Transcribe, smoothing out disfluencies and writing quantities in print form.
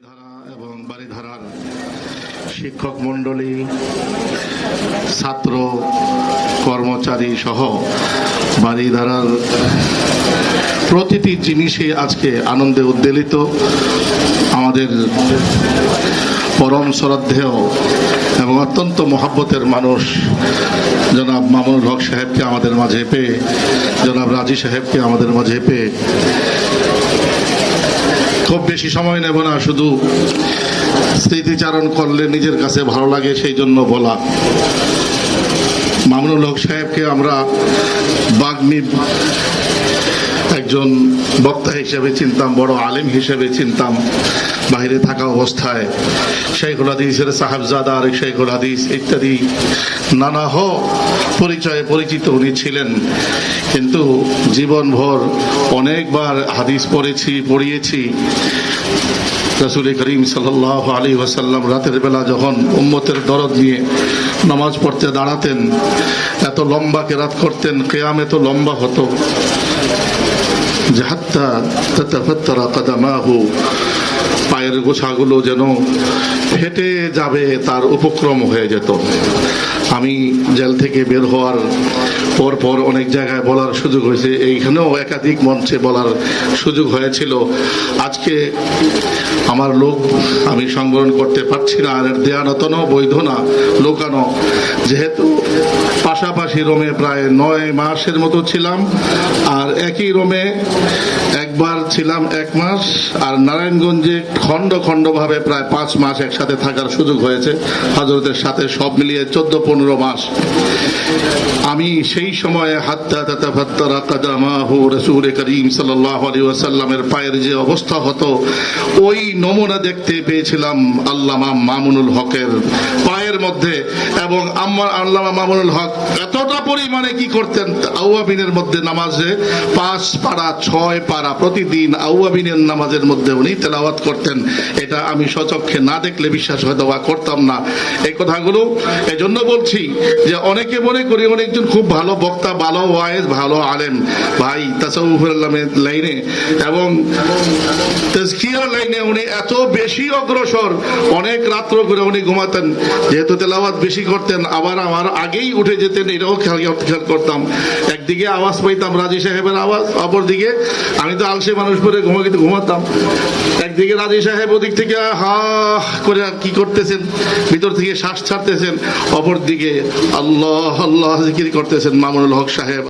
বারিধারা এবং বারিধারার শিক্ষক মণ্ডলী, ছাত্র, কর্মচারী সহ বারিধারার প্রতিটি জিনিসই আজকে আনন্দে উদ্বেলিত। আমাদের পরম শ্রদ্ধেয় এবং অত্যন্ত মহব্বতের মানুষ জনাব মামুনুল হক সাহেবকে আমাদের মাঝে পেয়ে, জনাব রাজি সাহেবকে আমাদের মাঝে পেয়ে খুব বেশি সময় নেব না, শুধু স্মৃতিচারণ করলে নিজের কাছে ভালো লাগে সেই জন্য বলা। মামুনুল হক সাহেবকে আমরা বাগ্মী একজন বক্তা হিসেবে চিনতাম, বড় আলেম হিসেবে চিনতাম। বাইরে থাকা অবস্থায় শাইখুল হাদিসের সাহেবজাদা, আরেক শাইখুল হাদিস ইত্যাদি নানা পরিচয়ে পরিচিত উনি ছিলেন। কিন্তু জীবনভর অনেকবার হাদিস পড়িয়েছি। রাসূল করিম সাল্লাল্লাহু আলাইহি ওয়াসাল্লাম রাতের বেলা যখন উম্মতের দরদ নিয়ে নামাজ পড়তে দাঁড়াতেন, এত লম্বা কেরাত করতেন, কিয়াম এত লম্বা হতো যে হাত্তা তাতাফাত্তারা কাদামাহু, পায়ের গোছাগুলো যেন ফেটে যাবে তার উপক্রম হয়ে যেত। আমি জেল থেকে বের হওয়ার পর অনেক জায়গায় বলার সুযোগ হয়েছে, এইখানেও একাধিক মঞ্চে বলার সুযোগ হয়েছিল। আজকে আমার লোক আমি সংবরণ করতে পারছি না, আর দেয়ানতন বৈধ না, লোকানো। যেহেতু পাশাপাশি রোমে প্রায় 9 মাসের মতো ছিলাম, আর একই রোমে একবার ছিলাম 1 মাস, আর নারায়ণগঞ্জে খণ্ডভাবে প্রায় 5 মাস একসাথে থাকার সুযোগ হয়েছে হযরতের সাথে, সব মিলিয়ে 14-15 মাস। আমি সেই সময়ে হাত্তা তাতাফাত্তারা কাদামাহু, রাসূল করিম সাল্লাল্লাহু আলাইহি ওয়াসাল্লামের পায়ের যে অবস্থা হতো, ওই নমুনা দেখতে পেয়েছিলাম আল্লামা মামুনুল হকের পায়ের মধ্যে। এবং আল্লামা মামুনুল হক এতটা পরিমাণে কি করতেন, আউয়াবিনের মধ্যে নামাজে 5 পারা 6 পারা প্রতিদিন আউয়াবিনের নামাজের মধ্যে উনি তেলাওয়াত করতেন। এটা আমি স্বচক্ষে না দেখলে বিশ্বাস হয়তো বা করতাম না। এই কথাগুলো এজন্য বলছি যে অনেকে মনে করি উনি একজন খুব ভালো বক্তা, ভালো ওয়াইজ, ভালো আলেম। ভাই, তাসাউফুল লাইনে এবং তাজকিয়ার লাইনে উনি এত বেশি অগ্রসর, অনেক রাত্র করে উনি ঘুমাতেন, যেহেতু তেলাওয়াত বেশি করতেন, আবার আমার আগেই উঠে যেতেন, এটাও খেয়াল করতাম। একদিকে আওয়াজ পাইতাম রাজি সাহেবের আওয়াজ, অপরদিকে আমি তো আলসে মানুষ পরে ঘুমাতাম। একদিকে রাজি সাহেব ওদিক থেকে হা করে কি করতেছেন, ভিতর থেকে শ্বাস ছাড়তেছেন, অপরদিকে আল্লাহ আল্লাহ জিকির করতেছেন মামুনুল হক সাহেব।